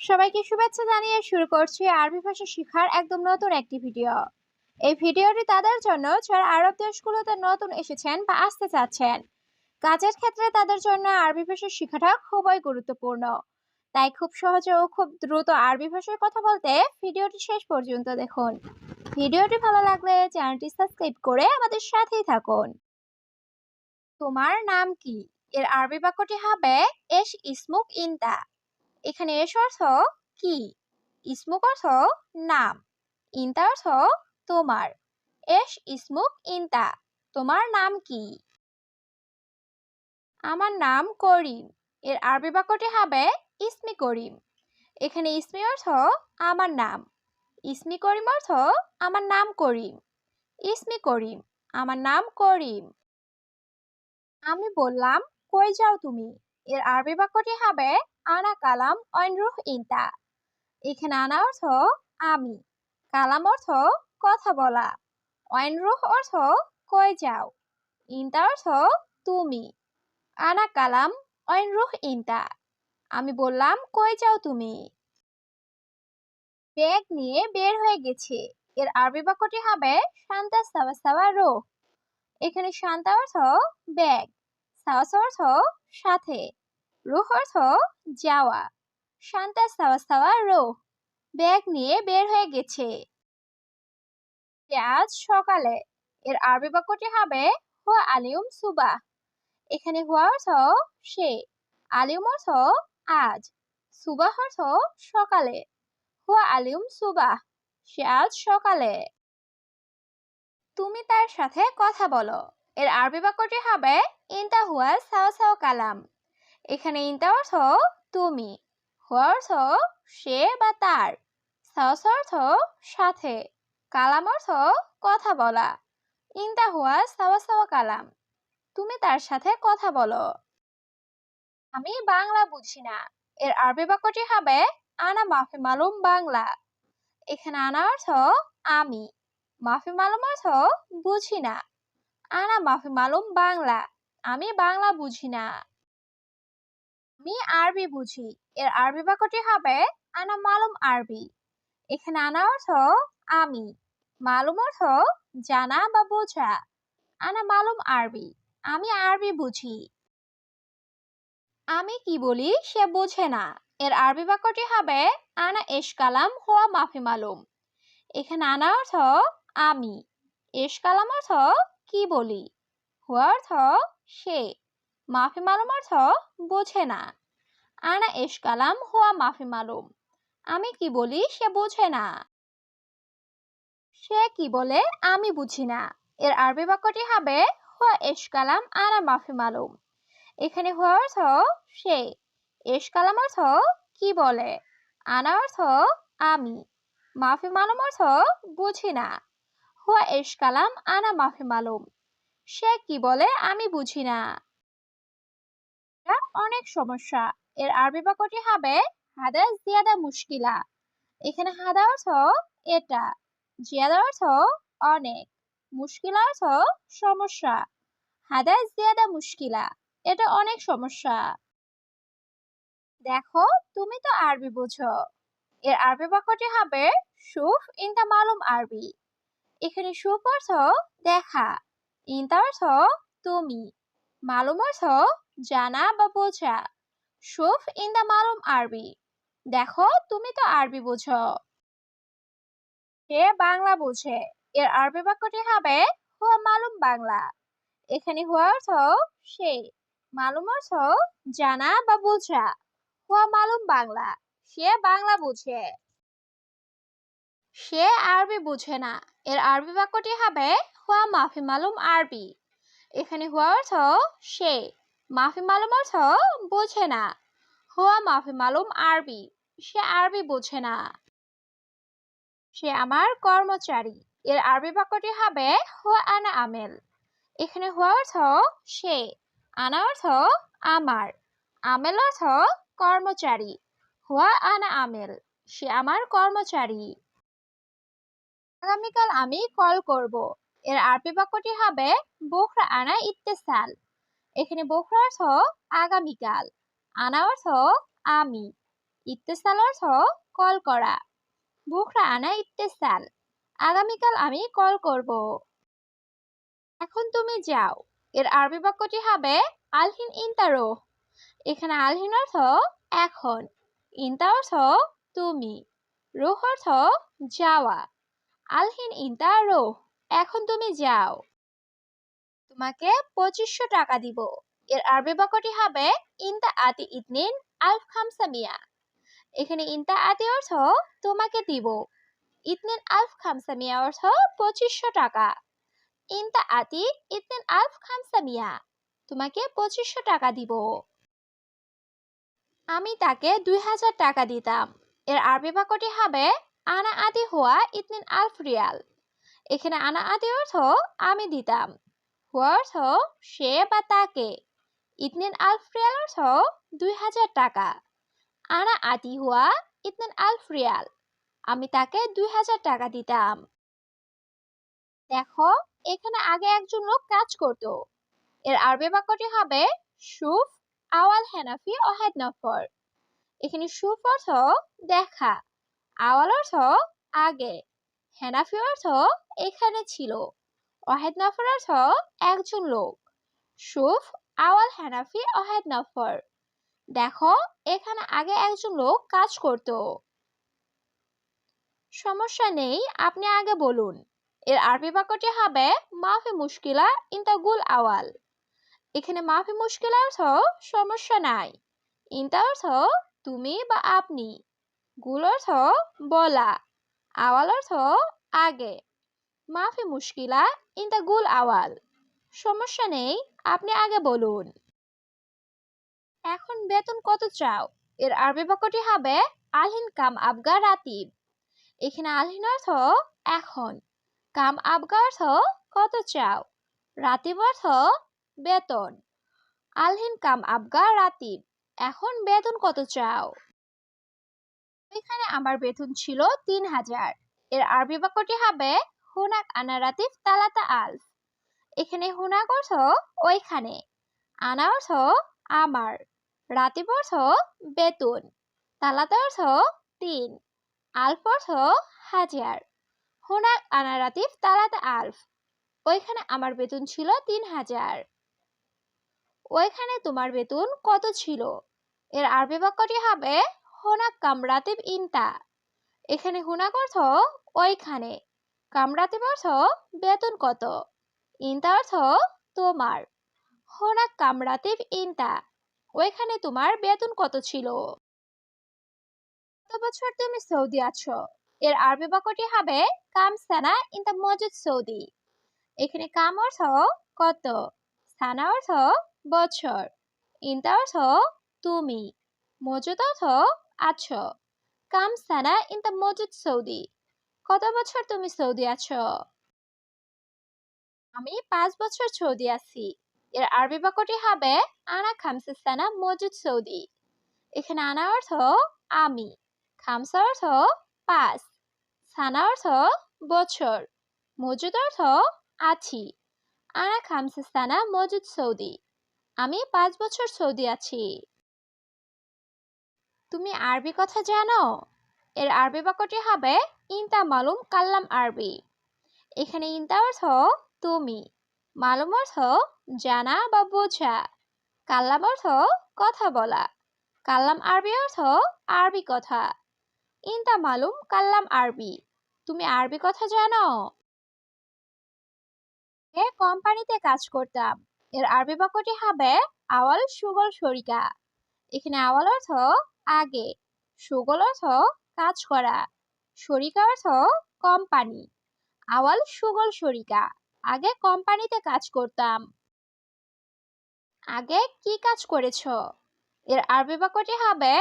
সবাইকে শুভেচ্ছা জানিয়ে শুরু করছি আরবি ভাষা শেখার একদম নতুন একটি ভিডিও। এই ভিডিওটি তাদের জন্য যারা আরব দেশগুলোতে নতুন এসেছেন বা আসতে চাচ্ছেন। কাজের ক্ষেত্রে তাদের জন্য আরবি ভাষা শেখাটা খুবই গুরুত্বপূর্ণ। তাই খুব সহজে ও খুব দ্রুত আরবি ভাষায় কথা বলতে ভিডিওটি শেষ পর্যন্ত দেখুন। ভিডিওটি ভালো লাগলে চ্যানেলটি সাবস্ক্রাইব করে আমাদের সাথেই থাকুন। তোমার নাম কি? এর আরবি বাক্যটি হবে এশ ইসমুক ইনতা। এখানে এস অর্থ কি, ইসমুক অর্থ নাম, ইনতা অর্থ তোমার। এশ ইসমুক ইনতা, তোমার নাম কি? আমার নাম করিম। এর আরবি বাক্যটি হবে ইসমি করিম। এখানে ইসমি অর্থ আমার নাম, ইসমি করিম অর্থ আমার নাম করিম। ইসমি করিম, আমার নাম করিম। আমি বললাম, কই যাও তুমি? এর আরবি বাক্যটি হবে আনা কালাম অনরুহ ইনতা। এখানে আনা অর্থ আমি, কালাম অর্থ কথা বলা, অনরুহ অর্থ কই যাও, ইনতা অর্থ তুমি। আনা কালাম অনরুহ ইনতা, আমি বললাম কই যাও তুমি? ব্যাগ নিয়ে বের হয়ে গেছে। এর আরবি বাক্যটি হবে শান্তা সাওয়া সাওয়া রো। এখানে শান্তা অর্থ ব্যাগ, সাওয়া সাওয়া অর্থ সাথে, রুহ অর্থ যাওয়া। শান্তা সাওয়া সাওয়া রো, ব্যাগ নিয়ে বের হয়ে গেছে। আজ সকালে। এর আরবি বাক্যটি হবে হুয়া আলিউম সুবাহ। এখানে হুয়া অর্থ সে, আলিউম অর্থ আজ, সুবাহ অর্থ সকালে। হুয়া আলিউম সুবাহ, সে আজ সকালে। তুমি তার সাথে কথা বলো। এর আরবি বাক্যটি হবে ইনতা হুয়া সাও সাও কালাম। এখানে ইনতা অর্থ তুমি, হুয়া অর্থ সে বা তার, সাও সাও অর্থ সাথে, কালাম অর্থ কথা বলা। ইনতা হুয়া সাওয়া সাওয়া কালাম, তুমি তার সাথে কথা বলো। আমি বাংলা বুঝি না। এর আরবি বাক্যটি হবে আনা মাফি মালুম বাংলা। এখানে আনা অর্থ আমি, মাফি মালুম অর্থ বুঝি না। আনা মাফি মালুম বাংলা, আমি বাংলা বুঝি না। আমি আরবি বুঝি। এর আরবি বাক্যটি হবে আনা মালুম আরবি। এখানে আনা অর্থ আমি, মালুম অর্থ জানা বা বোঝা। আনা মালুম আরবি, আমি আরবি বুঝি। আমি কি বলি সে বোঝে না। এর আরবি বাক্যটি হবে আনা এশ কালাম হুয়া মাফি মালুম। এখানে আনা অর্থ আমি, এশ কালাম অর্থ কি বলি, হুয়া অর্থ সে, মাফি মালুম অর্থ বোঝে না। আনা এশ কালাম হুয়া মাফি মালুম, আমি কি বলি সে বোঝে না। সে কি বলে আমি বুঝি না। এর আরবি বাক্যটি হবে হুয়া এশ কালাম আনা মাফি মালুম। এখানে হুয়া অর্থ সে, এশ কালাম অর্থ কি বলে, আনা অর্থ আমি, মাফি মালুম অর্থ বুঝি না। হুয়া এশ কালাম আনা মাফি মালুম, সে কি বলে আমি বুঝি না। এটা অনেক সমস্যা। এর আরবি বাক্যটি হবে হাদা জিয়াদা মুশকিলা। এখানে হাদা অর্থ এটা, জিয়াদা অর্থ অনেক, মুশকিলা অর্থ সমস্যা। হাদা জিয়াদা মুশকিলা, এটা অনেক সমস্যা। দেখো, তুমি তো আরবি বুঝো। এর আরবি বাক্যটি হবে শুফ ইনতা মালুম আরবি। এখানে শুফ অর্থ দেখা, ইনতা অর্থ তুমি, মালুম অর্থ জানা বা বোঝা। শুফ ইনতা মালুম আরবি, দেখো তুমি তো আরবি বুঝো। সে বাংলা বুঝে। এর আরবি বাক্যটি হবে হুয়া মালুম বাংলা। এখানে হুয়া অর্থ সে, মালুম অর্থ জানা বা বোঝা। হুয়া মালুম বাংলা, সে বাংলা বুঝে। সে আরবি বুঝে না। এর আরবি বাক্যটি হবে হুয়া মাফি মালুম আরবি। এখানে হুয়া অর্থ সে, মাফি মালুম অর্থ বোঝে না। হুয়া মাফি মালুম আরবি, সে আরবি বোঝে না। সে আমার কর্মচারী। এর আরবি বাক্যটি হবে হুয়া আনা আমেল। এখানে হুয়া অর্থ সে, আনা অর্থ আমার, আমেল অর্থ কর্মচারী। হুয়া আনা আমেল, সে আমার কর্মচারী। আগামীকাল আমি কল করব। এর আরবি বাক্যটি হবে বুকরা আনা ইত্তেসাল। এখানে বুকরা অর্থ আগামীকাল, আনা অর্থ আমি, ইত্তেসাল অর্থ কল করা। বুকরা আনা ইত্তেসাল, আগামীকাল আমি কল করব। এখন তুমি যাও, এর আরবি বাক্যটি হবে আলহিন ইন্তারো। এখানে আলহিন অর্থ এখন, ইন্তা অর্থ তুমি, রোহ অর্থ যাওয়া। আলহিন ইন্তা রো, এখন তুমি যাও। তোমাকে 2500 টাকা দিব। এর আরবি বাক্যটি হবে ইন্তা আতি ইতনিন আলফ খামসা মিয়া। এখানে ইন্তা আতি অর্থ তোমাকে দিব, ইতনিন আলফ খামসা মিয়া অর্থ 2500 টাকা। ইন্তা আতি ইতনিন আলফ খামসা মিয়া, তোমাকে 2500 টাকা দিব। আমি তাকে 2000 টাকা দিতাম। এর আরবি বাক্যটি হবে আনা আতি হুয়া ইতনিন আলফ রিয়াল। এখানে আনা আতি অর্থ আমি দিতাম, হুয়া অর্থ সে বা তাকে, ইতনিন আলফ রিয়াল অর্থ 2000 টাকা। আনা আতি হুয়া ইতনিন আলফ রিয়াল, আমি তাকে 2000 টাকা দিতাম। দেখো, এখানে আগে একজন লোক কাজ করত। এর আরবি বাক্যটি হবে শুফ আওয়াল হেনাফি অহেদ নফর। এখানে শুফ অর্থ দেখা, আওয়াল অর্থ আগে, হেনাফি অর্থ এখানে ছিল, অহেদ নফর অর্থ একজন লোক। শুফ আওয়াল হেনাফি অহেদ নফর। দেখো, এখানে আগে একজন লোক কাজ করত। সমস্যা নেই, আপনি আগে বলুন। এর আরবি বাক্যটি হবে মাফি মুশকিলা ইনতা গুল আওয়াল। এখানে মাফি মুশকিলা অর্থ সমস্যা নাই, ইনতা অর্থ তুমি বা আপনি, গুল অর্থ বলা, আওয়াল অর্থ আগে। মাফি মুশকিলা ইনতা গুল আওয়াল, সমস্যা নেই, আপনি আগে বলুন। এখন বেতন কত চাও? এর আরবি বাক্যটি হবে আলহিন কাম আবগা রাতিব। এখানে আলহিন অর্থ এখন, কাম আবগা অর্থ কত চাও, রাতিব অর্থ বেতন। আলহিন কাম আবগা রাতিব, এখন বেতন কত চাও? এখানে আমার বেতন ছিল 3000। এর আরবি বাক্যটি হবে হুনাক আনা রাতিব তালাতা আলফ। এখানে হুনাক অর্থ ওইখানে, আনা অর্থ আমার, রাতিব অর্থ বেতন, তালাতা অর্থ 3, আলফ অর্থ হাজার। হুনাক আনা রাতিব তালাতা আলফ, ওইখানে আমার বেতন ছিল 3000। ওইখানে তোমার বেতন কত ছিল? এর আরবি বাক্যটি হবে হুনাক কাম রাতিব ইনতা। এখানে হুনাক অর্থ ওইখানে, কাম রাতিব অর্থ বেতন কত, ইনতা অর্থ তোমার। হুনাক কাম রাতিব ইনতা, ওইখানে তোমার বেতন কত ছিল? কত বছর তুমি সৌদি আছো? এর আরবি বাক্যটি হবে কাম সানা ইনতা মজুদ সৌদি। এখানে কাম অর্থ কত, সানা অর্থ বছর, ইনতা অর্থ তুমি, মজুদ অর্থ আছো। কাম সানা ইনতা মজুদ সৌদি, কত বছর তুমি সৌদি আছো? আমি 5 বছর সৌদি আছি। এর আরবি বাক্যটি হবে আনা খামসা সানা মজুদ সৌদি। এখানে আনা অর্থ আমি, খামসা অর্থ 5, সানা অর্থ বছর, মজুদ অর্থ আছি। আনা খামসা সানা মজুদ সৌদি, আমি 5 বছর সৌদি আছি। তুমি আরবি কথা জানো? এর আরবি বাক্যটি হবে ইনতা মালুম কাল্লাম আরবি। এখানে ইনতা অর্থ তুমি, মালুম অর্থ জানা বা বোঝা, কাল্লাম অর্থ কথা বলা, কাল্লাম আরবি অর্থ আরবি কথা। ইনতা মালুম কাল্লাম আরবি, তুমি আরবি কথা জানো? কোম্পানিতে কাজ করতাম। এর আরবি বাক্যটি হবে আওয়াল সুগল শরিকা। এখানে আওয়াল অর্থ আগে, সুগল অর্থ কাজ করা, শরিকা অর্থ কোম্পানি। আওয়াল সুগল শরিকা, আগে কোম্পানিতে কাজ করতাম। আগে কি কাজ করেছো? এর আরবি বাক্যটি হবে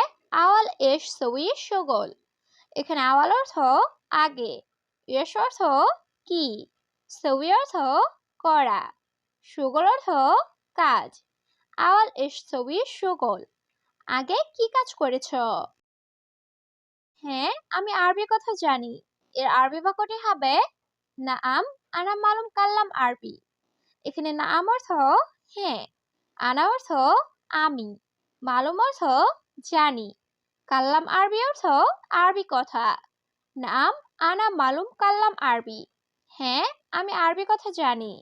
আওয়াল এশ সউই সুগল। এখানে আওয়াল অর্থ আগে, এশ অর্থ কি, সউই অর্থ করা, সুগল অর্থ কাজ। আওয়াল এশ সউই সুগল, আগে কি কাজ করেছো? হ্যাঁ, আমি আরবি কথা জানি। এর আরবি বাক্যটি হবে নাআম আনা মালুম কাল্লাম আরবি। এখানে নাআম অর্থ হ্যাঁ, আনা অর্থ আমি, মালুম অর্থ জানি, কাল্লাম আরবি অর্থ আরবি কথা। নাম আনা মালুম কাল্লাম আরবি। হ্যাঁ, আমি আরবি কথা জানি।